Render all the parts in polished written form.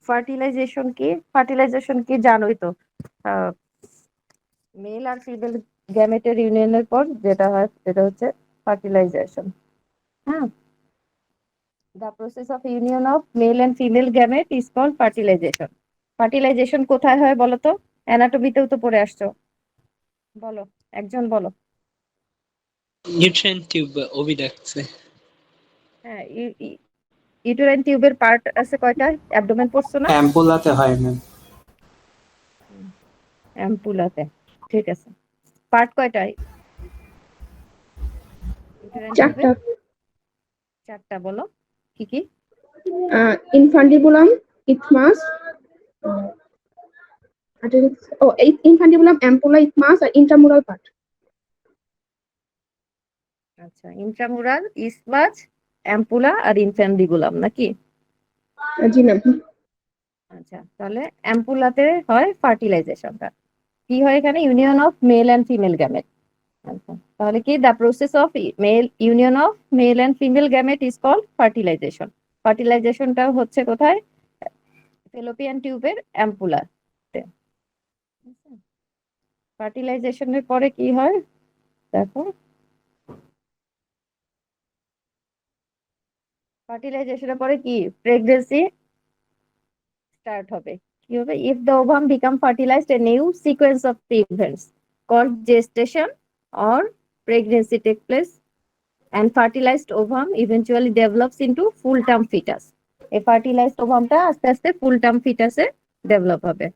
Fertilisation কি জানোই তো। মেল আর ফিমেল গ্যামেটের ইউনিয়নের পর যেটা হয় সেটা হচ্ছে ফার্টিলাইজেশন। হ্যাঁ, the process of union of male and female gamete is called fertilization. Fertilization কোথায় হয় বলো তো? অ্যানাটমিতেও তো পড়ে আসছো, বলো, একজন বলো। নিউট্রিয়েন্ট টিউব ওভিডাক্টসে। হ্যাঁ, ইউটেরাইন টিউবের পার্ট আছে কয়টা? অ্যাবডোমেন পড়ছো না? অ্যাম্পুলাতে হয় ম্যাম। অ্যাম্পুলাতে, ঠিক আছে। পার্ট কয়টা ইউটেরাইন টিউবের? চারটা। চারটা, বলো কি কি? Infundibulum, isthmus, infundibulum, ampulla, isthmus আর ইন্ট্রামুরাল পার্ট। আচ্ছা, ইন্ট্রামুরাল, ইসমাস, অ্যাম্পুলা আর ইনফ্যান্ডিবুলাম নাকি? জি ম্যাম। আচ্ছা, তাহলে অ্যাম্পুলাতে হয় ফার্টিলাইজেশনটা। কি হয় এখানে? Union of male and female gamete. আচ্ছা, তাহলে কি the process of union of male and female gamete is called fertilization. ফার্টিলাইজেশনটা হচ্ছে কোথায়? ফেলোপিয়ান টিউবের অ্যাম্পুলাতে। ফার্টিলাইজেশনের পরে কি হয় দেখো, ফার্টিলাইজেশনের পরে কি প্রেগন্যান্সি স্টার্ট হবে। কি হবে? If the ovum become fertilized a new sequence of events called gestation or pregnancy take place and fertilized ovum eventually develops into full term fetus. এই ফার্টিলাইজড ওভামটা আস্তে আস্তে ফুল টার্ম ফিটাসে ডেভেলপ হবে।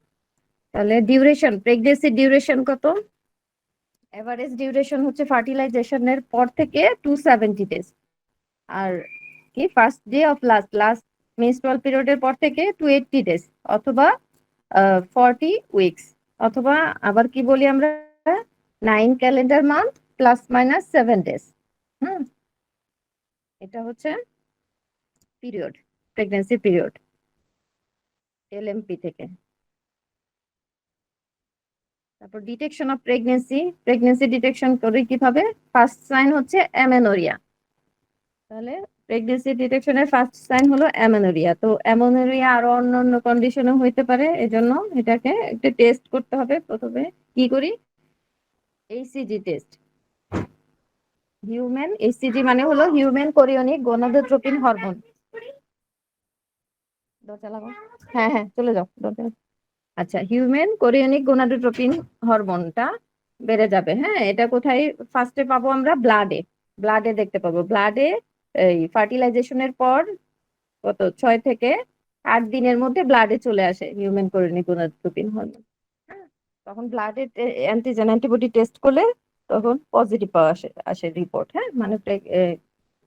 তাহলে ডিউরেশন, প্রেগন্যান্সি ডিউরেশন কত? Average duration হচ্ছে ফার্টিলাইজেশনের পর থেকে 270 days. আর কি first day of last menstrual পিরিয়ডের পর থেকে 280 ডেজ, অথবা 40 উইকস, অথবা আবার কি বলি আমরা 9 calendar month plus minus 7 days. হুম, এটা হচ্ছে পিরিয়ড, প্রেগন্যান্সি পিরিয়ড এলএমপি থেকে। তারপর ডিটেকশন অফ প্রেগন্যান্সি ডিটেকশন করে কিভাবে? ফার্স্ট সাইন হচ্ছে অ্যামেনোরিয়া। তাহলে প্রেগন্যান্সি ডিটেকশনের ফার্স্ট সাইন হলো অ্যামেনোরিয়া। তো অ্যামেনোরিয়া আরো অন্যান্য কন্ডিশনও হইতে পারে, এজন্য এটাকে একটা টেস্ট করতে হবে। প্রথমে কি করি? HCG test. হিউম্যান এইসিজি মানে হলো হিউম্যান কোরিয়নিক গনাডোট্রপিন হরমোন। দরজা লাগাও, হ্যাঁ হ্যাঁ চলে যাও দরজা। আচ্ছা, হিউম্যান কোরিয়নিক গোনাডোট্রপিন হরমোনটা বেড়ে যাবে। হ্যাঁ, এটা কোথায় ফার্স্টে পাবো আমরা? ব্লাডে দেখতে পাবো। ব্লাডে এই ফার্টিলাইজেশনের পর কত 6 থেকে 8 দিনের মধ্যে ব্লাডে চলে আসে হিউম্যান কোরিয়নিক গোনাডোট্রপিন হরমোন। তখন ব্লাডে অ্যান্টিজেন অ্যান্টিবডি টেস্ট করলে তখন পজিটিভ পাওয়া আসে রিপোর্ট। হ্যাঁ, মানে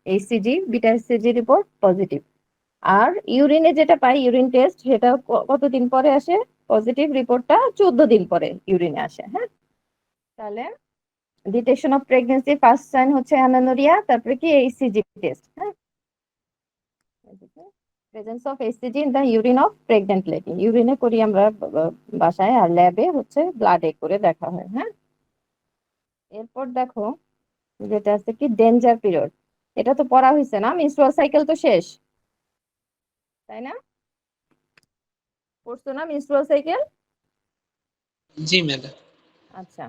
HCG beta HCG report positive. আর ইউরিনে যেটা পাই, ইউরিন টেস্ট, সেটা কতদিন পরে আসে? পজিটিভ রিপোর্টটা 14 দিন পরে ইউরিনে আসে। হ্যাঁ, তাহলে detection of pregnancy first sign হচ্ছে অ্যামেনোরিয়া, তারপরে কি এইসিজি টেস্ট। হ্যাঁ, presence of HCG in the urine of pregnant lady. ইউরিনে করি আমরা বাসায়, আর ল্যাবে হচ্ছে ব্লাডে করে দেখা হয়। হ্যাঁ, এরপর দেখো যেটা আছে কি ডেঞ্জার পিরিয়ড। এটা তো পড়া হয়েছে না? মেনস্ট্রুয়াল সাইকেল তো শেষ, তাই না? পড়ছো না মেনস্ট্রুয়াল সাইকেল? জি ম্যাডাম। আচ্ছা,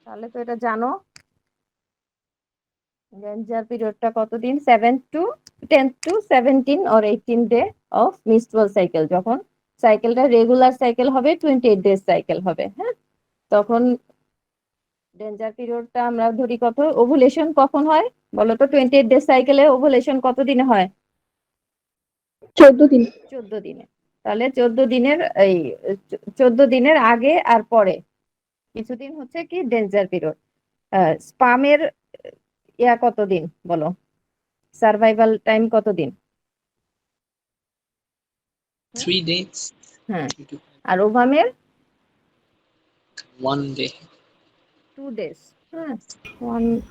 তাহলে তো এটা জানো। ডেঞ্জার পিরিয়ডটা কতদিন? 10 to 17 or 18 day of menstrual cycle. যখন সাইকেলটা রেগুলার সাইকেল হবে, 28 ডেজ সাইকেল হবে। হ্যাঁ, তখন ডেঞ্জার পিরিয়ডটা আমরা ধরি কত? ওভুলেশন কখন হয় বলো তো? 28 ডেজ সাইকেলে ওভুলেশন কত দিনে হয়? 14 দিন। 14 দিনে। তাহলে 14 দিনের এই 14 দিনের আগে আর পরে কিছুদিন হচ্ছে কি ডেঞ্জার পিরিয়ড। স্পামের কতদিন বলো? সার্ভাইভাল টাইম কতদিন? 3 days। হ্যাঁ, আর ওভামের 1 day। 2 ডেজ। হ্যাঁ,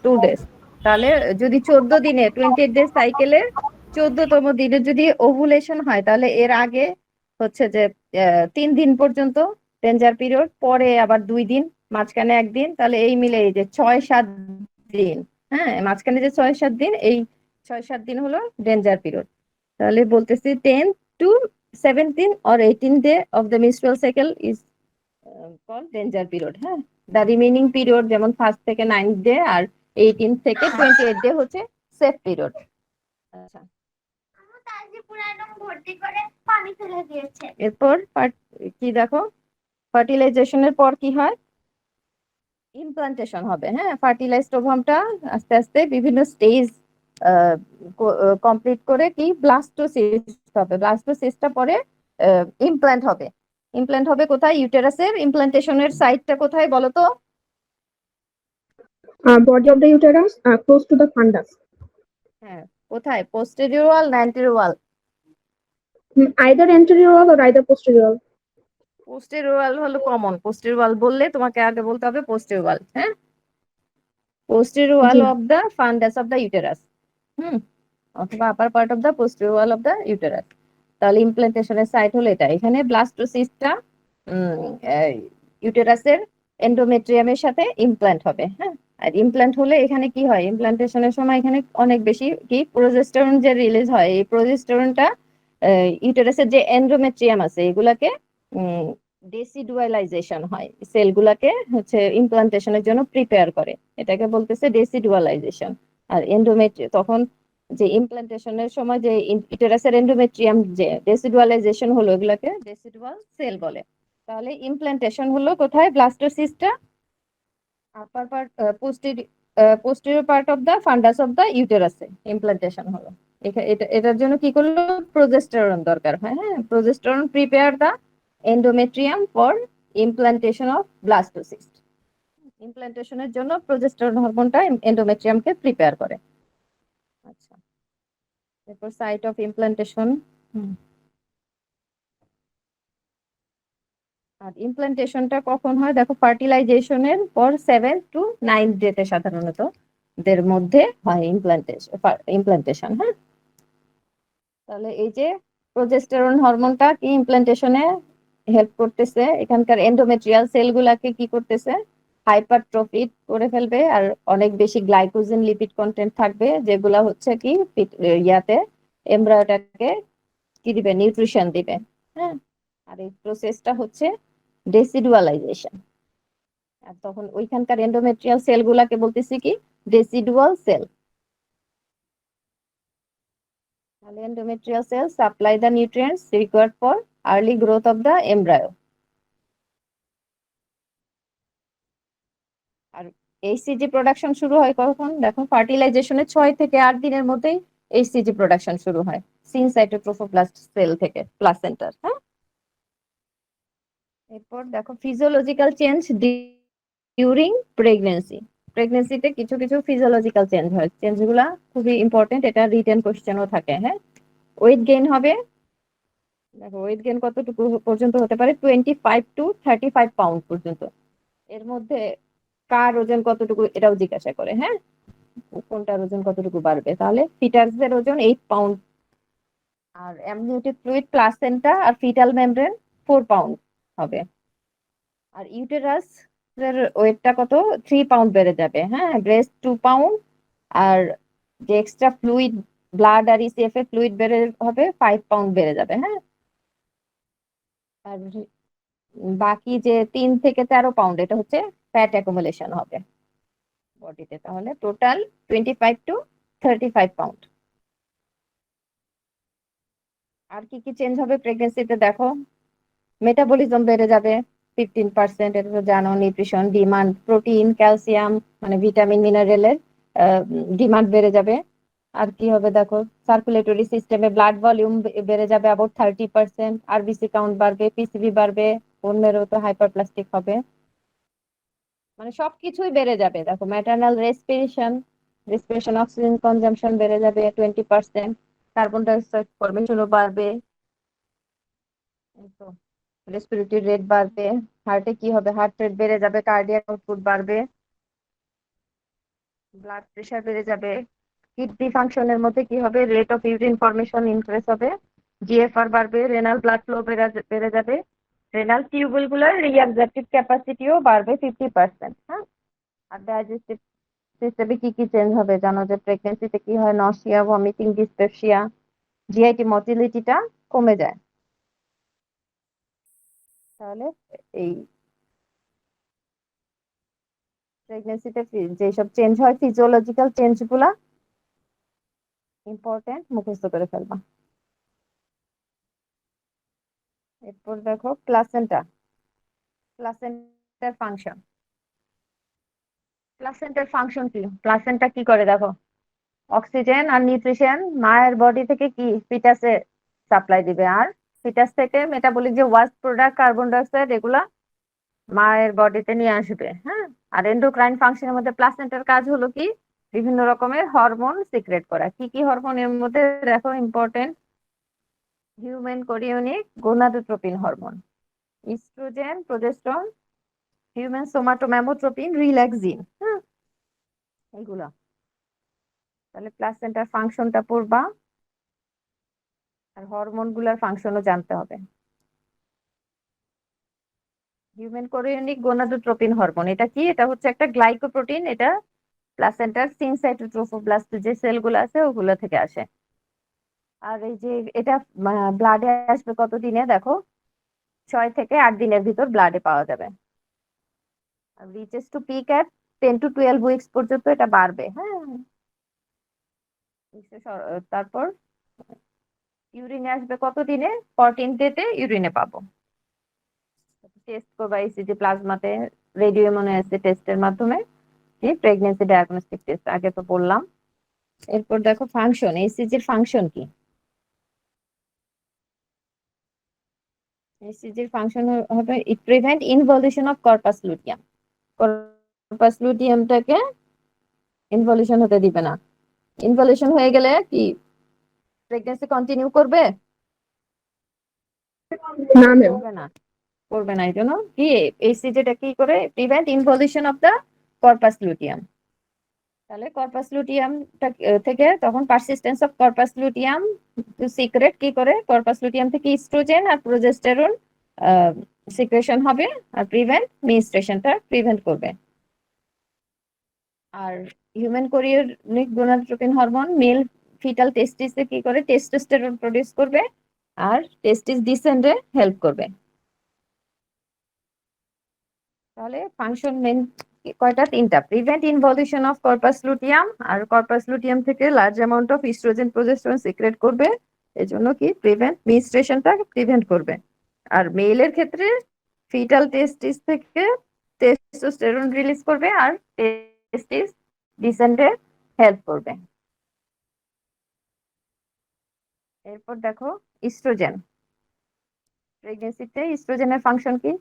2 ডেজ। তাহলে যদি 14 দিনে 28 ডেজ সাইকেলের 14তম দিনে যদি ওভুলেশন হয়, তাহলে এর আগে হচ্ছে যে 3 দিন পর্যন্ত ডেঞ্জার পিরিয়ড, পরে আবার 2 দিন, মাঝখানে 1 দিন, তাহলে এই মিলে এই যে 6-7 দিন। হ্যাঁ, মাঝখানে যে 6-7 দিন, এই 6-7 দিন হলো ডেঞ্জার পিরিয়ড। তাহলে বলতেছি 10 to 17 or 18 day of the menstrual cycle is called danger period, হ্যাঁ। the remaining period যেমন 1st থেকে 9th day আর 18 থেকে 28 day হচ্ছে safe period। আচ্ছা, এরপর কি দেখো, ফার্টিলাইজেশনের পর কি হয়, ইমপ্লান্টেশন হবে, হ্যাঁ। ফার্টিলাইজড ওভামটা আস্তে আস্তে বিভিন্ন স্টেজ কমপ্লিট করে কি ব্লাস্টোসিস্ট হবে, ব্লাস্টোসিস্টটা পরে ইমপ্ল্যান্ট হবে। ইমপ্ল্যান্ট হবে কোথায়, ইউটেরাসের। ইমপ্লান্টেশনের সাইটটা কোথায় বলো তো? Body of the uterus, close to the fundus. হ্যাঁ, কোথায়, পোস্টেরিয়র ওয়াল না anterior wall? Either anterior wall or either posterior wall. Posterior wall হলো কমন। পোস্টেরিয়র ওয়াল বললে তোমাকে আগে বলতে হবে পোস্টেরিয়র ওয়াল, হ্যাঁ। posterior wall G. of the fundus of the uterus, হুম, অথবা আপার part of the posterior wall of the uterus। তাহলে ইমপ্লান্টেশনের সাইট হলো এটা। এখানে ব্লাস্টোসিস্টটা ইউটেরাসের এন্ডোমেট্রিয়ামের সাথে ইমপ্ল্যান্ট হবে, হ্যাঁ। আর ইমপ্ল্যান্ট হলে এখানে কি হয়, ইমপ্লান্টেশনের সময় এখানে অনেক বেশি কি প্রোজেস্টেরন যে রিলিজ হয়, এই প্রোজেস্টেরনটা ইউটেরাসের যে এন্ডোমেট্রিয়াম আছে এগুলাকে ডেসিডুয়ালাইজেশন হয়, সেলগুলাকে হচ্ছে ইমপ্লান্টেশনের জন্য প্রিপেয়ার করে, এটাকে বলতেছে ডেসিডুয়ালাইজেশন। আর তখন যে ইমপ্লান্টেশনের সময় যে ইউটেরাসের এন্ডোমেট্রিয়াম যে ডেসিডুয়ালাইজেশন হলো এগুলাকে ডেসিডুয়াল সেল বলে। তাহলে ইমপ্লান্টেশন হলো কোথায়, ব্লাস্টোসিস্টটা upper part posterior part of the fundus of the ইউটেরাসে ইমপ্লান্টেশন হলো। এটার জন্য কি করলো, প্রোজেস্টেরন দরকার হয়, হ্যাঁ। Progesterone prepare the endometrium for implantation of blastocyst. ইমপ্লান্টেশনের জন্য প্রোজেস্টেরন হরমোনটা এন্ডোমেট্রিয়ামকে প্রিপেয়ার করে। আচ্ছা, এরপর সাইট অফ ইমপ্লান্টেশন। আর ইমপ্লান্টেশনটা কখন হয় দেখো, ফার্টিলাইজেশনের পর 7 to 9 ডেতে সাধারণত দের মধ্যে হয় ইমপ্লান্টেশন, হ্যাঁ। তাহলে এই যে প্রোজেস্টেরন হরমোনটা কি ইমপ্লান্টেশনে হেল্প করতেছে, এখানকার এন্ডোমেট্রিয়াল সেলগুলাকে কি করতেছে, হাইপারট্রফি করে ফেলবে, আর অনেক বেশি গ্লাইকোজেন লিপিড কন্টেন্ট থাকবে, যেগুলা হচ্ছে কি ইয়াতে এমব্রায়োটাকে কি দিবে, নিউট্রিশন দিবে, হ্যাঁ। আর এই প্রসেসটা হচ্ছে ডেসিডুয়ালাইজেশন। আর তখন ওইখানকার এন্ডোমেট্রিয়াল সেলগুলাকে বলতেছি কি, ডেসিডুয়াল সেল। তাহলে endometrial cells supply the nutrients required for early growth of the embryo. আর এইচসিজি প্রোডাকশন শুরু হয় কখন দেখো, ফার্টিলাইজেশনের 6 থেকে 8 দিনের মধ্যেই এইচসিজি প্রোডাকশন শুরু হয় সিনসাইটোট্রোফোপ্লাস্ট সেল থেকে, প্লাসেন্টার, হ্যাঁ। এরপর দেখো ফিজিওলজিক্যাল চেঞ্জ ডিউরিং প্রেগন্যান্সি। প্রেগন্যান্সিতে কিছু কিছু ফিজিওলজিক্যাল চেঞ্জ হয়, চেঞ্জগুলা খুবই ইম্পর্টেন্ট, এটা রিটেন কোশ্চেনও থাকে, হ্যাঁ। ওয়েট গেইন হবে, দেখো ওয়েট গেইন কতটুকু পর্যন্ত হতে পারে, 25 to 35 পাউন্ড পর্যন্ত। এর মধ্যে কার ওজন কতটুকু এটাও জিজ্ঞাসা করে, হ্যাঁ, কোনটার ওজন কতটুকু বাড়বে। তাহলে ফিটাসদের ওজন 8 পাউন্ড, আর অ্যামনিওটিক ফ্লুইড, প্লাসেন্টা আর ফিটাল মেমব্রেন 4 পাউন্ড হবে। আর ইউটেরাস এর ওয়েটটা কত, 3 পাউন্ড বেড়ে যাবে, হ্যাঁ। ব্রেস্ট 2 পাউন্ড, আর যে এক্সট্রা ফ্লুইড, ব্লাড আর ইসিএফ এর ফ্লুইড বেড়ে হবে 5 পাউন্ড বেড়ে যাবে, হ্যাঁ। আর বাকি যে 3 থেকে 13 পাউন্ড এটা হচ্ছে ফ্যাট অ্যাকুমুলেশন হবে বডিতে। তাহলে টোটাল 25 to 35 পাউন্ড। আর কি কি চেঞ্জ হবে প্রেগনেন্সিতে দেখো, মেটাবলিজম বেড়ে যাবে 15%, এটা তো জানো। নিউট্রিশন ডিমান্ড, প্রোটিন, ক্যালসিয়াম মানে ভিটামিন মিনারেলের ডিমান্ড বেড়ে যাবে। আর কি হবে দেখো, সার্কুলেটরি সিস্টেমে ব্লাড ভলিউম বেড়ে যাবে অ্যাবাউট 30%, আরবিসি কাউন্ট বাড়বে, পিসিবি বাড়বে, বোন মেরো তো হাইপারপ্লাস্টিক হবে, মানে সবকিছুই বেড়ে যাবে। দেখো ম্যাটারনাল রেসপিরেশন অক্সিজেন কনজাম্পশন বেড়ে যাবে 20%, কার্বন ডাইঅক্সাইড ফরমেশনও বাড়বে, রেসপিরেটরি রেট বাড়বে। হার্টে কি হবে, হার্ট রেট বেড়ে যাবে, কার্ডিয়াক আউটপুট বাড়বে, ব্লাড প্রেশার বেড়ে যাবে। কিডনি ফাংশনের মধ্যে কি হবে, rate of urine formation increase হবে, জিএফআর বাড়বে, রেনাল ব্লাড ফ্লো বেড়ে যাবে, রেনাল টিউবুল গুলার রিঅ্যাবজর্পটিভ ক্যাপাসিটিও বাড়বে 50%, হ্যাঁ। আর ডাইজেস্টিভ সিস্টেমে কি কি চেঞ্জ হবে জানো, যে প্রেগনেন্সিতে কি হয়, নসিয়া, ভমিটিং, ডিসপেপসিয়া, জিআইটি মোটিলিটিটা কমে যায়। তাহলে এই প্রেগনেন্সিতে যেসব চেঞ্জ হয় ফিজিওলজিক্যাল চেঞ্জ গুলা ইম্পর্টেন্ট, মুখস্থ করে ফেলবা। এরপর দেখো প্লাসেন্টা। প্লাসেন্টার ফাংশন। প্লাসেন্টার ফাংশন কি? প্লাসেন্টা কি করে দেখো, অক্সিজেন আর নিউট্রিশন মায়ের বডি থেকে কি ফিটাসে সাপ্লাই দিবে, আর ফিটাস থেকে মেটাবলিক যে ওয়াস্ট প্রোডাক্ট কার্বন ডাইঅক্সাইড এগুলা মায়ের বডিতে নিয়ে আসবে। হ্যাঁ, আর এন্ডোক্রাইন ফাংশনের মধ্যে প্লাসেন্টার কাজ হলো কি বিভিন্ন রকমের হরমোন সিক্রেট করা। কি কি হরমোন এর মধ্যে দেখো important, human chorionic gonadotropin hormone, oestrogen, progesterone, human somatomammotropin, relaxin. হ্যাঁ, এগুলা। তাহলে প্লাসেন্টার ফাংশনটা পড়বা আর হরমোন গুলার ফাংশনও জানতে হবে। হিউম্যান কোরিওনিক গোনাডোট্রোপিন হরমোন এটা কি? এটা হচ্ছে একটা গ্লাইকোপ্রোটিন। এটা প্লাসেন্টার সিনসাইটোট্রোফোব্লাস্ট যে সেলগুলো আছে ওগুলো থেকে আসে। আর এই যে এটা ব্লাডে আসবে কত দিনে দেখো, 6 থেকে 8 দিনের ভিতর ব্লাডে পাওয়া যাবে। Reaches to peak at 10 to 12 weeks পর্যন্ত এটা বাড়বে। হ্যাঁ, তারপর ইউরিনে আসবে কত দিনে? 14 ডেতে ইউরিনে পাবো। টেস্ট করবা ইসিজি প্লাজমাতে রেডিও ইমিউনোঅ্যাসে টেস্টের মাধ্যমে প্রেগনেন্সি ডায়াগনস্টিক টেস্ট আগে তো বললাম। এরপর দেখো ফাংশন, ইসিজির ফাংশন কি? ইসিজির ফাংশন হবে it prevent involution of corpus luteum. Corpus লুটিয়ামটাকে ইনভলিউশন হতে দিবে না। ইনভলিউশন হয়ে গেলে কি প্রেগনেন্সি কন্টিনিউ করবে? না ম্যাম। করবে না, করবে না। এই জন্য কি ইসিজিটা কি করে prevent involution of the corpus luteum. তাহলে কর্পাস লুটিয়াম থেকে তখন persistence of corpus luteum secrete কি করে, কর্পাস লুটিয়াম থেকে ইস্ট্রোজেন আর প্রোজেস্টেরন সিক্রেশন হবে আর প্রিভেন্ট মেনস্ট্রুয়েশনটা প্রিভেন্ট করবে। আর human chorionic gonadotropin hormone male foetal টেস্টিসে কি করে টেস্টোস্টেরন প্রডিউস করবে আর টেস্টিস ডিসেন্ডে হেল্প করবে। তাহলে ফাংশন মেন কয়টা? 3টা। Prevent involution of corpus luteum, আর কর্পাস লুটিয়াম থেকে large amount of oestrogen progesterone secrete করবে, এজন্য কি প্রিভেন্ট মেনস্ট্রুয়েশনটা প্রিভেন্ট করবে। আর মেলের ক্ষেত্রে ফিটাল টেস্টিস থেকে টেস্টোস্টেরন রিলিজ করবে আর টেস্টিস ডিসেন্ডে হেল্প করবে। এরপর দেখো ইস্ট্রোজেন। প্রেগনেন্সিতে ইস্ট্রোজেনের ফাংশন কি?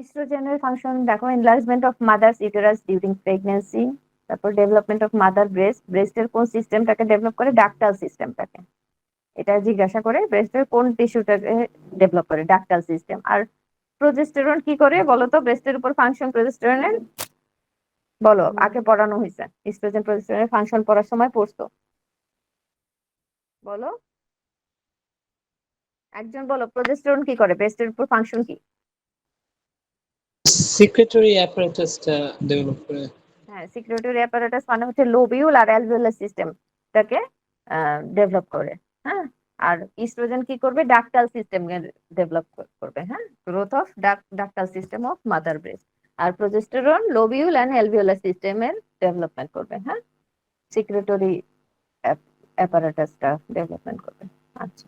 ইস্ট্রোজেনের ফাংশন দেখো enlargement of mother's uterus during pregnancy, তারপর ডেভেলপমেন্ট অফ মাদার ব্রেস্ট। ব্রেস্টের কোন সিস্টেমটাকে ডেভেলপ করে? ডাক্টাল সিস্টেমটাকে। এটা জিজ্ঞাসা করে ব্রেস্টের কোন টিস্যুটাকে ডেভেলপ করে? Ductal system. আর প্রোজেস্টেরন কি করে বলো তো? ব্রেস্টের উপর ফাংশন প্রোজেস্টেরনের বলো, আগে পড়ানো হয়েছে। ইস্ট্রোজেন প্রোজেস্টেরনের ফাংশন পড়ার সময় পড়তো, বলো একজন বলো, প্রোজেস্টেরন কি করে? ব্রেস্টের উপর ফাংশন কি? সিক্রেটরি অ্যাপারেটাসটা ডেভেলপ করে। হ্যাঁ, সিক্রেটরি অ্যাপারেটাস মানে হচ্ছে লোবিউল আর অ্যালভিওলার সিস্টেমটাকে ডেভেলপ করে। হ্যাঁ, আর ইস্ট্রোজেন কি করবে? ডাক্টাল সিস্টেম ডেভেলপ করবে। হ্যাঁ, growth of ductal system of mother breast. আর প্রোজেস্টেরন লোবিউল এন্ড অ্যালভিওলার সিস্টেমের ডেভেলপমেন্ট করবে। হ্যাঁ, সিক্রেটরি অ্যাপারেটাসটা ডেভেলপমেন্ট করবে। আচ্ছা,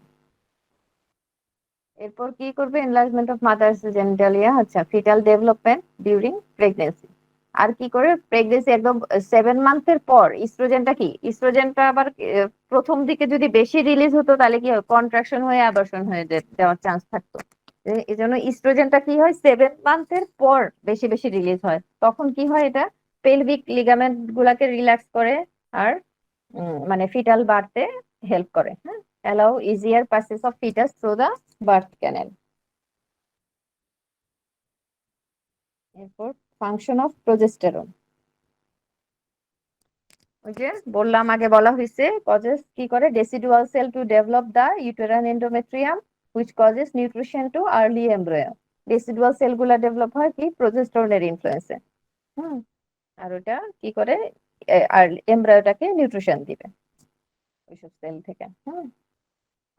এরপর কি করবে? Enlargement of mother's genitalia. আচ্ছা, ফিটাল ডেভেলপমেন্ট ডিউরিং প্রেগনেন্সি। আর কি করে? প্রেগনেন্সি একদম 7 মান্থের পর ইস্ট্রোজেনটা কি, ইস্ট্রোজেনটা আবার প্রথম দিকে যদি বেশি রিলিজ হতো তাহলে কি হয়? কন্ট্রাকশন হয়ে অ্যাবর্শন হয়ে যাওয়ার চান্স থাকতো। এই জন্য ইস্ট্রোজেনটা কি হয় 7 মান্থের পর বেশি বেশি রিলিজ হয়। তখন কি হয়? এটা পেলভিক লিগামেন্ট গুলাকে রিল্যাক্স করে আর মানে ফিটাল বাড়তে হেল্প করে। হ্যাঁ, allow easier passes of foetus through the birth canal. এরপর ফাংশন অফ প্রোজেস্টেরন। ওই যে বললাম, আগে বলা হয়েছে কজেস কি করে decidual cell to develop the uterine endometrium which causes nutrition to early embryo. Decidual cell গুলা ডেভেলপ হয় কি প্রোজেস্টেরনের ইনফ্লুয়েন্সে। হুম, আর ওটা কি করে আর এমব্রয়োটাকে নিউট্রিশন দিবে ওইসব সেল থেকে। হুম,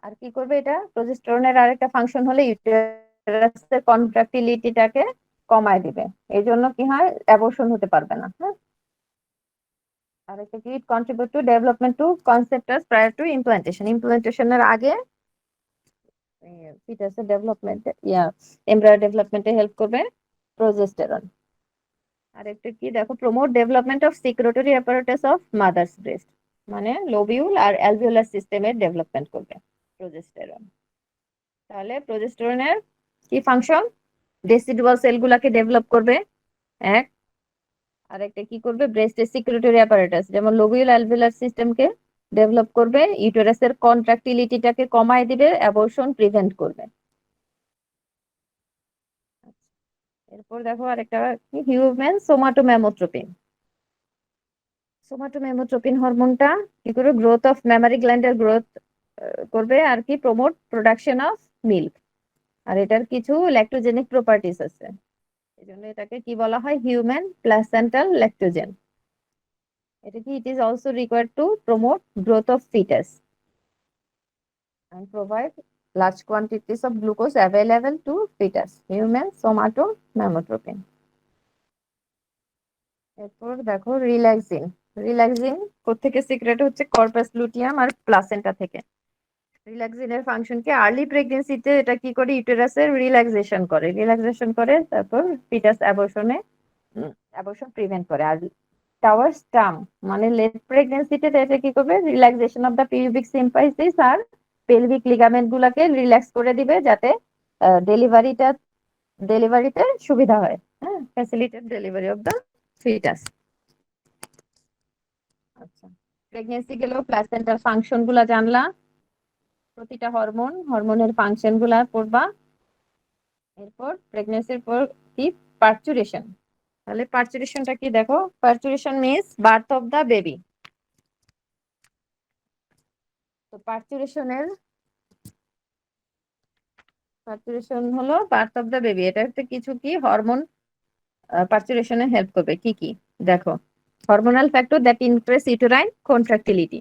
আর কি করবে এটা? প্রজেস্টেরনের আরেকটা ফাংশন হলে ইউটেরাসের কন্ট্রাক্টিলিটিটাকে কমায় দিবে। এই জন্য কি হয়, অ্যাবর্শন হতে পারবে না। হ্যাঁ, আরেকটা কি, contribute to development to conceptus prior to implantation. ইমপ্লান্টেশনের আগে ফিটাসের ডেভেলপমেন্টে এমব্রায়ো ডেভেলপমেন্টে হেল্প করবে প্রজেস্টেরন। আরেকটা কি দেখো, promote development of secretory apparatus of mother's breast, মানে লোবিউল আর অ্যালভিওলার সিস্টেমের ডেভেলপমেন্ট করবে প্রজেস্টেরন। তাহলে প্রজেস্টেরনের কি ফাংশন? রেসিডুয়াল সেলগুলাকে ডেভেলপ করবে এক, আরেকটা কি করবে, ব্রেস্টের সিক্রেটরি অ্যাপারেটাস যেমন লোবিউল অ্যালভিওলার সিস্টেমকে ডেভেলপ করবে, ইউটেরাসের কন্ট্রাক্টিলিটিটাকে কমায় দিবে, অ্যাবর্শন প্রিভেন্ট করবে। এরপর দেখো আরেকটা কি, হিউম্যান সোমাটোমেমোট্রোপিন। সোমাটোমেমোট্রোপিন হরমোনটা কি করে, গ্রোথ অফ মেমারি গ্ল্যান্ডের গ্রোথ করবে আর কি, প্রমোট প্রোডাকশন অফ মিল্ক। আর এটার কিছু ল্যাক্টোজেনিক প্রপার্টিস আছে, এই জন্য এটাকে কি বলা হয়, হিউম্যান প্লাসেন্টাল ল্যাক্টোজেন। এটা কি, it is also required to promote growth of fetus and provide large quantities of glucose available to fetus. Human somatomamotropin. এরপর দেখো রিল্যাক্সিন। রিল্যাক্সিন কোত্থেকে সিক্রেট হচ্ছে, কর্পাস লুটিয়াম আর প্লাসেন্টা থেকে। রিল্যাক্সিনের ফাংশন কি, আর্লি প্রেগনেন্সিতে এটা কি করে, ইউটেরাসের রিল্যাক্সেশন করে, তারপর ফিটাস অ্যাবর্শন প্রিভেন্ট করে। আর টাওয়ার স্টাম মানে লেট প্রেগনেন্সিতে এটা কি করবে, relaxation of the pubic symphysis আর পেলভিক লিগামেন্ট গুলাকে রিল্যাক্স করে দিবে, যাতে ডেলিভারিতে সুবিধা হয়। হ্যাঁ, facilitate delivery of the foetus. আচ্ছা, প্রেগনেন্সি গেলেও প্লাসেন্টার ফাংশন গুলা জানলা, প্রতিটা হরমোনের ফাংশন গুলা পড়বা। এরপর প্রেগনেন্সির পর কি, পার্চুরেশন। তাহলে পার্চুরেশনটা কি দেখো, parturition means birth of the baby. তো পার্চুরেশন হলো বার্থ অফ দা বেবি। এটা একটা কিছু কি হরমোন পার্চুরেশনে হেল্প করবে। কি কি দেখো, hormonal factor that increase uterine contractility,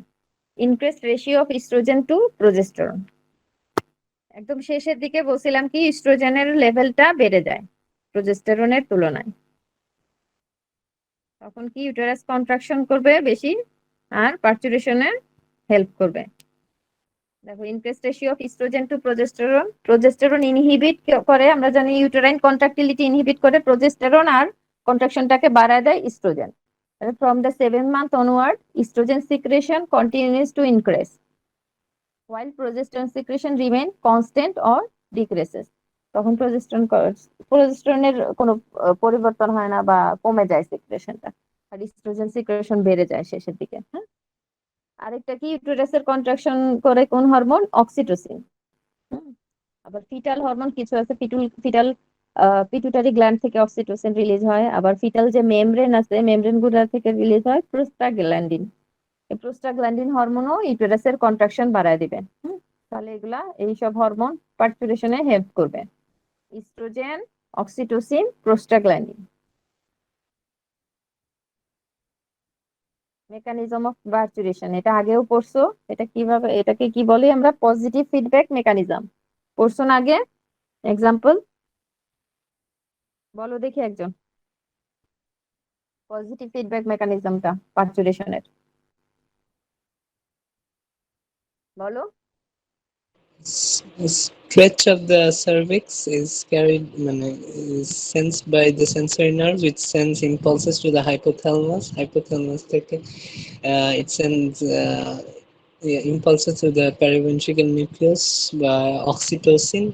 increase ratio of estrogen to progesterone. একদম শেষের দিকে বলছিলাম কি, ইস্ট্রোজেনের লেভেলটা বেড়ে যায় প্রজেস্টেরনের তুলনায়, তখন কি ইউটেরাস কন্ট্রাকশন করবে বেশি আর পার্চুরেশনে হেল্প করবে। দেখো, increase ratio of estrogen to progesterone, progesterone inhibit করে, আমরা জানি ইউটেরাইন কন্ট্রাক্টিলিটি ইনহিবিট করে প্রজেস্টেরন, আর কন্ট্রাকশনটাকে বাড়ায় দেয় estrogen. From the 7th month onward estrogen secretion continues to increase while progesterone secretion remain constant or decreases. তখন প্রজেস্টেরনের কোনো পরিবর্তন হয় না বা কমে যায় সিক্রেশনটা, আর ইস্ট্রোজেন সিক্রেশন বেড়ে যায় শেষের দিকে। হ্যাঁ, আরেকটা কি, ইউটেরাসের কন্ট্রাকশন করে কোন হরমোন, অক্সিটোসিন। আবার ফিটাল হরমোন কিছু আছে, ফিটাল পিটুটারি গ্ল্যান্ড থেকে অক্সিটোসিন রিলিজ হয়। আবার ফিটাল যে মেমব্রেন আছে, মেমব্রেন গুলা থেকে রিলিজ হয় প্রোস্টাগ্ল্যান্ডিন। এই প্রোস্টাগ্ল্যান্ডিন হরমোনও ইউটেরাসের কন্ট্রাকশন বাড়ায় দিবে। তাহলে এগুলা এইসব হরমোন পার্চুরেশনে হেল্প করবে, oestrogen, oxytocin, prostaglandin. Mechanism of parturition এটা আগেও পড়ছো, এটা কিভাবে, এটাকে কি বলি আমরা, পজিটিভ ফিডব্যাক মেকানিজম। পড়ছো না আগে? এক্সাম্পল বলো দেখি একজন, পজিটিভ ফিডব্যাক মেকানিজমটা পার্চুরেশনের বলো। Stretch of the cervix is carried, is sensed by the sensory nerve, which sends impulses to the hypothalamus. Hypothalamus থেকে it sends impulses to the periventricular nucleus by oxytocin,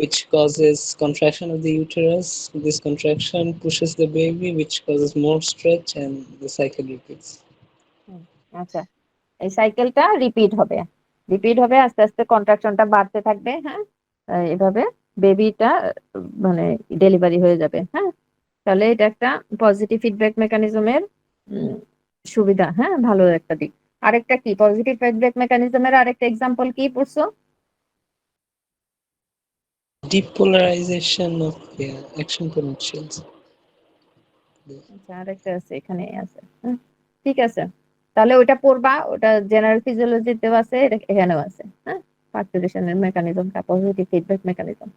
which causes contraction of the uterus. This contraction pushes the baby, which causes more stretch, and the cycle repeats. আচ্ছা, এই সাইকেলটা repeat হবে আস্তে আস্তে কন্ট্রাকশনটা বাড়তে থাকবে। হ্যাঁ, এভাবে বেবিটা মানে ডেলিভারি হয়ে যাবে। হ্যাঁ, তাহলে এটা একটা পজিটিভ ফিডব্যাক মেকানিজমের সুবিধা। হ্যাঁ, ভালো একটা দিক। আরেকটা কি, পজিটিভ ফিডব্যাক মেকানিজমের আরেকটা এক্সাম্পল কি পড়ছো? Depolarization of action potentials. আচ্ছা, আরেকটা আছে, এখানে আছে। হ্যাঁ, ঠিক আছে, তাহলে ওটা পড়বা, ওটা জেনারেল ফিজিওলজিতেও আছে, এখানেও আছে। হ্যাঁ, পার্চুরেশনের মেকানিজমটা, পজিটিভ ফিডব্যাক মেকানিজম।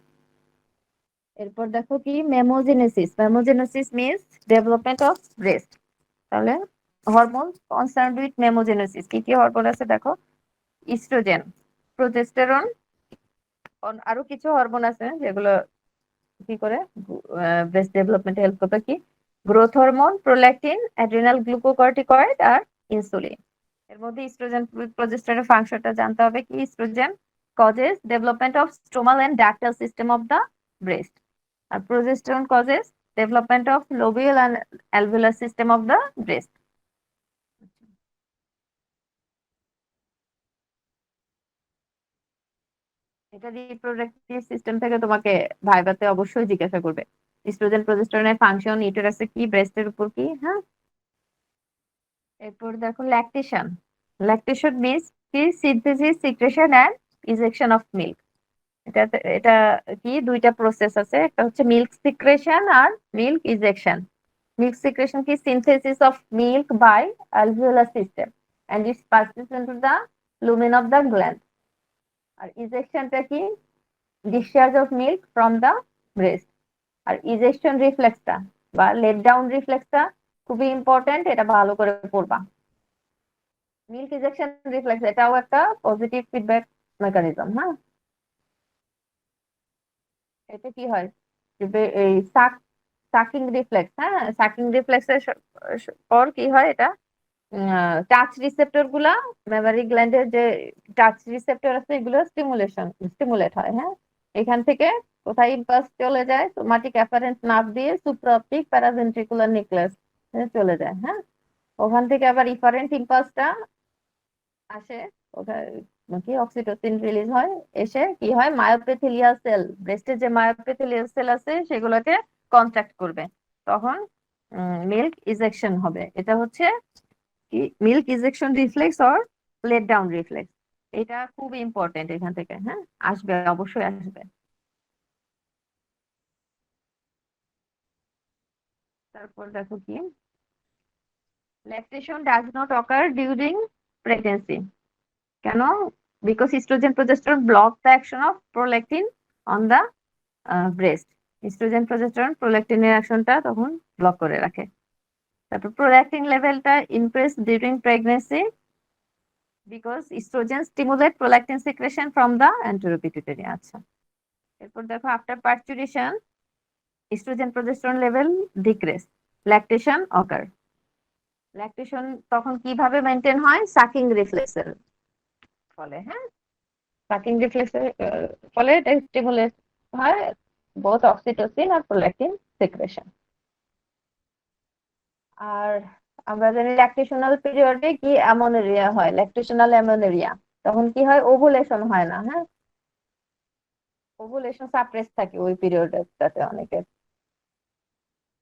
এরপর দেখো কি মেমোজেনেসিস। মেমোজেনেসিস মিন্স ডেভেলপমেন্ট অফ ব্রেস্ট। তাহলে হরমোন কনসার্নড উইথ মেমোজেনেসিস, কি কি হরমোন আছে দেখো, ইস্ট্রোজেন, প্রোজেস্টেরন, আরো কিছু হরমোন আছে যেগুলো কি করে ব্রেস্ট ডেভেলপমেন্টে হেল্প করবে, কি growth hormone, prolactin, adrenal glucocorticoid আর ইনসুলিন। এর মধ্যে ইস্ট্রোজেন প্রোজেস্টেরনের ফাংশনটা জানতে হবে, কি oestrogen causes development of stromal and ductal system of the breast, আর progesterone causes development of lobular and alveolar system of the breast. এটা রিপ্রোডাক্টিভ সিস্টেম থেকে তোমাকে ভাইভাতে অবশ্যই জিজ্ঞাসা করবে, ইস্ট্রোজেন প্রোজেস্টেরনের ফাংশন, ইউটেরাসে কি, ব্রেস্টের উপর কি। হ্যাঁ, এরপর দেখো ল্যাকটেশন। ল্যাকটেশন মিন্স কি synthesis, secretion and ejection of milk. এটা কি দুইটা প্রসেস আছে, একটা হচ্ছে মিল্ক সিক্রেশন আর milk ejection. Milk secretion is synthesis of milk by alveolar system and it passes into the lumen of the gland. আর ইজেকশনটা কি discharge of milk from the breast. আর ইজেকশন রিফ্লেক্সটা বা লেট ডাউন রিফ্লেক্সটা খুবই important, এটা ভালো করে পড়বা। মিল্ক ইজেকশন রিফ্লেক্স এটাও একটা পজিটিভ ফিডব্যাক মেকানিজম। হ্যাঁ, এতে কি হয়, এই সাকিং রিফ্লেক্স, হ্যাঁ সাকিং রিফ্লেক্সের পর কি হয়, এটা টাচ রিসেপ্টর গুলা, মেমারি গ্ল্যান্ডের যে টাচ রিসেপ্টর আছে এগুলো স্টিমুলেট হয়। হ্যাঁ, এখান থেকে কোথায় ইম্পালস চলে যায়, সোমাটিক অ্যাফারেন্ট নার্ভ দিয়ে সুপ্রাঅপটিক প্যারাভেন্ট্রিকুলার নিউক্লিয়াস চলে যায়। হ্যাঁ, ওখান থেকে আবার ইফারেন্ট ইম্পালসটা আসে, ওখানে কি অক্সিটোসিন রিলিজ হয়, এসে কি হয় মায়োপেথিলিয়াল সেল, ব্রেস্টের যে মায়োপেথিলিয়াল সেল আছে সেগুলোকে কন্ট্রাক্ট করবে, তখন মিল্ক ইজেকশন হবে। এটা হচ্ছে কি milk ejection reflex or let down reflex. এটা খুব ইম্পর্টেন্ট এখান থেকে। হ্যাঁ, আসবে, অবশ্যই আসবে। তারপর দেখো কি lactation does not occur during pregnancy. কেন? Because oestrogen progesterone block the action of prolactin on the breast. Oestrogen progesterone প্রোল্যাকটিনের অ্যাকশনটা তখন ব্লক করে রাখে। তারপর প্রোল্যাকটিন লেভেলটা increase during pregnancy because oestrogen stimulate prolactin secretion from the anterior pituitary. আচ্ছা, এরপর দেখো after parturition oestrogen progesterone level decrease, lactation occur. Lactation তখন কিভাবে মেনটেন হয়, সাকিং রিফ্লেক্সের ফলে। হ্যাঁ, সাকিং রিফ্লেক্সের ফলে এটা স্টিমুলেট হয় বোথ অক্সিটোসিন আর প্রোল্যাকটিন সিক্রেশন। আর আমরা জানি ল্যাকটেশনাল পিরিয়ডে কি অ্যামোনেরিয়া হয়, ল্যাকটেশনাল অ্যামোনেরিয়া, তখন কি হয় ওভুলেশন হয় না। হ্যাঁ, ওভুলেশন সাপ্রেস থাকে ওই পিরিয়ডটাতে অনেকের।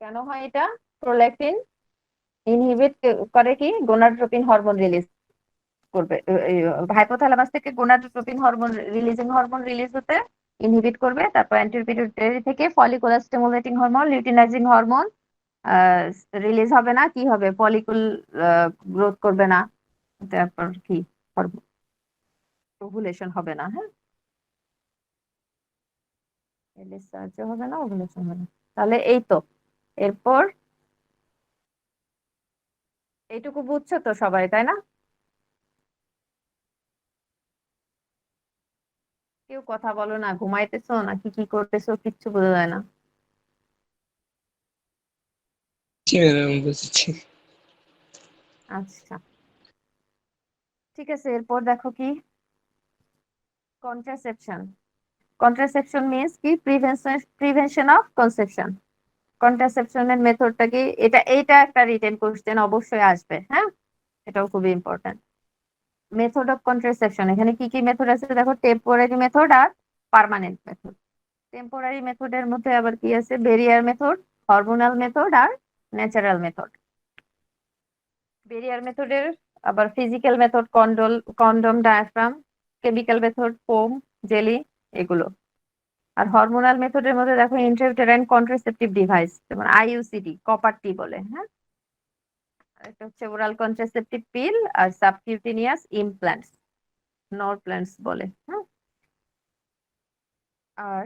কেন হয় এটা? প্রোল্যাকটিন ইনহিবিট করে কি গোনাডোট্রোপিন হরমোন রিলিজ করবে, হাইপোথ্যালামাস থেকে gonadotropin hormone releasing hormone release হতে ইনহিবিট করবে। তারপর অ্যান্টেরিয়র পিটুইটারি থেকে follicular stimulating hormone, luteinising hormone release হবে না, কি হবে ফলিকুল গ্রোথ করবে না, তারপর কি ওভুলেশন হবে না। হ্যাঁ, ডিসচার্জও হবে না, ওভুলেশন হবে না। তাহলে এই তো, এরপর এইটুকু বুঝছো তো সবাই, তাই না? কেউ কথা বলো না, ঘুমাইতেছো নাকি কি করতেছো কিচ্ছু বোঝা যায় না। জি ম্যাডাম, বুঝেছি। আচ্ছা, ঠিক আছে। এরপর দেখো কি কন্ট্রাসেপশন। কন্ট্রাসেপশন মিন্স কি প্রিভেনশন অফ কনসেপশন। কন্ট্রাসেপশনের মেথডটা কি, এইটা একটা রিটেন কোশ্চেন অবশ্যই আসবে। হ্যাঁ, এটাও খুবই ইম্পর্টেন্ট। মেথড অফ কন্ট্রাসেপশন, এখানে কি কি মেথড আছে দেখো, টেম্পোরারি মেথড আর পার্মানেন্ট মেথড। টেম্পোরারি মেথডের মধ্যে আবার কি আছে, বেরিয়ার মেথড, হরমোনাল মেথড আর ন্যাচারাল মেথড। বেরিয়ার মেথডের আবার physical method, condom, diaphragm, chemical method, foam, jelly, এগুলো। আর হরমোনাল মেথডের মধ্যে দেখো ইন্ট্রাউটেরাইন কন্ট্রাসেপটিভ ডিভাইস, যেমন আইইউসিডি, কপার টি বলে। হ্যাঁ, একটা হচ্ছে ওরাল কন্ট্রাসেপটিভ পিল আর সাবকিউটেনিয়াস ইমপ্ল্যান্টস, নরপ্ল্যান্টস বলে। হ্যাঁ, আর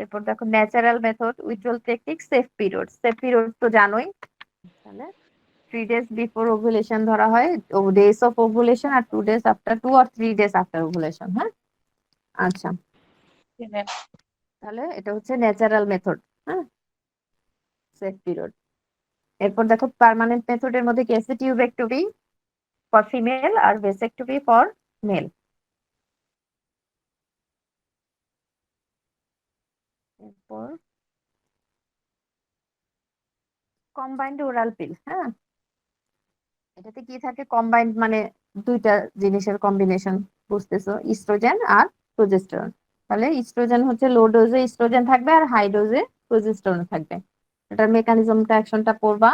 এরপর দেখো natural method, withdrawal technique, safe period. Safe period তো জানোই, তাহলে 3 days before ovulation ধরা হয়, days of ovulation, R 2 days after, 2 or 3 days after ovulation। হ্যাঁ, আচ্ছা, তাহলে এটা হচ্ছে ন্যাচারাল মেথড। হ্যাঁ, সেফ পিরিয়ড। এরপর দেখো পার্মানেন্ট মেথডের মধ্যে কি আছে, টিউবেক্টমি ফর ফিমেল আর ভেসেক্টমি ফর মেল। এরপর কম্বাইন্ড ওরাল পিল। হ্যাঁ, এটাতে কি থাকে, কম্বাইন্ড মানে দুইটা জিনিসের কম্বিনেশন, বুঝতেছো, ইস্ট্রোজেন আর প্রোজেস্টেরন। তাহলে ইস্ট্রোজেন হচ্ছে লো ডোজে ইস্ট্রোজেন থাকবে আর হাই ডোজে প্রোজেস্টেরন থাকবে। এটার মেকানিজমটা, অ্যাকশনটা পড়বা।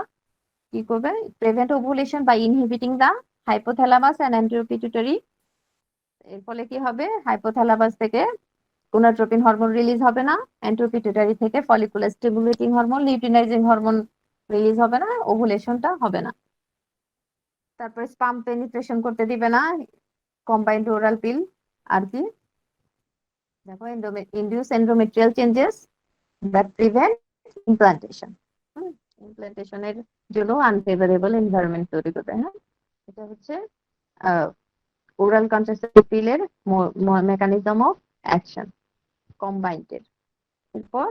কি করবে, prevent ovulation by inhibiting the hypothalamus and anterior pituitary. এর ফলে কি হবে, হাইপোথ্যালামাস থেকে গোনাড্রোপিন হরমোন রিলিজ হবে না, অ্যান্টেরিয়র পিটুইটারি থেকে follicular stimulating hormone, luteinising hormone release হবে না, ওভুলেশনটা হবে না। তারপরে স্পাম পেনিট্রেশন করতে দিবে না কম্বাইন্ড ওরাল পিল। আর কি দেখো, induce endometrial changes that prevent implantation. ইমপ্লান্টেশনের জন্য আনফেভারেবল এনভায়রনমেন্ট তৈরি করবে। হ্যাঁ, এটা হচ্ছে ওরাল কন্ট্রাসেপটিভ পিলের মেকানিজম অফ অ্যাকশন কম্বাইন্ডের। এরপর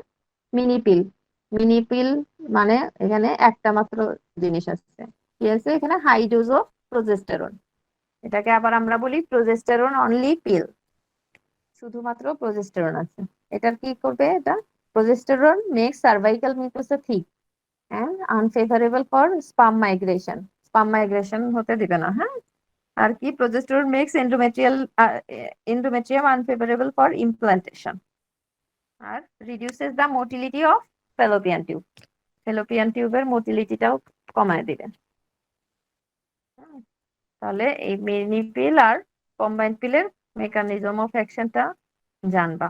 মিনি পিল। মিনি পিল মানে এখানে একটা মাত্র জিনিস আছে, কি আছে এখানে, হাই ডোজ অফ প্রোজেস্টেরন। এটাকে আবার আমরা বলি প্রোজেস্টেরন অনলি পিল, শুধুমাত্র প্রোজেস্টেরন আছে। এটার কি করবে, এটা progesterone makes cervical mucosa thick and unfavourable for sperm migration. Sperm migration হতে দিবে না। হ্যাঁ, আর কি, progesterone makes endometrium unfavourable for implantation, আর reduces the motility of fallopian tube. Fallopian টিউবের মোটিলিটিটাও কমায় দিবে। তাহলে এই মিনি পিল আর কম্বাইন্ড পিলের মেকানিজম অফ অ্যাকশনটা জানবা।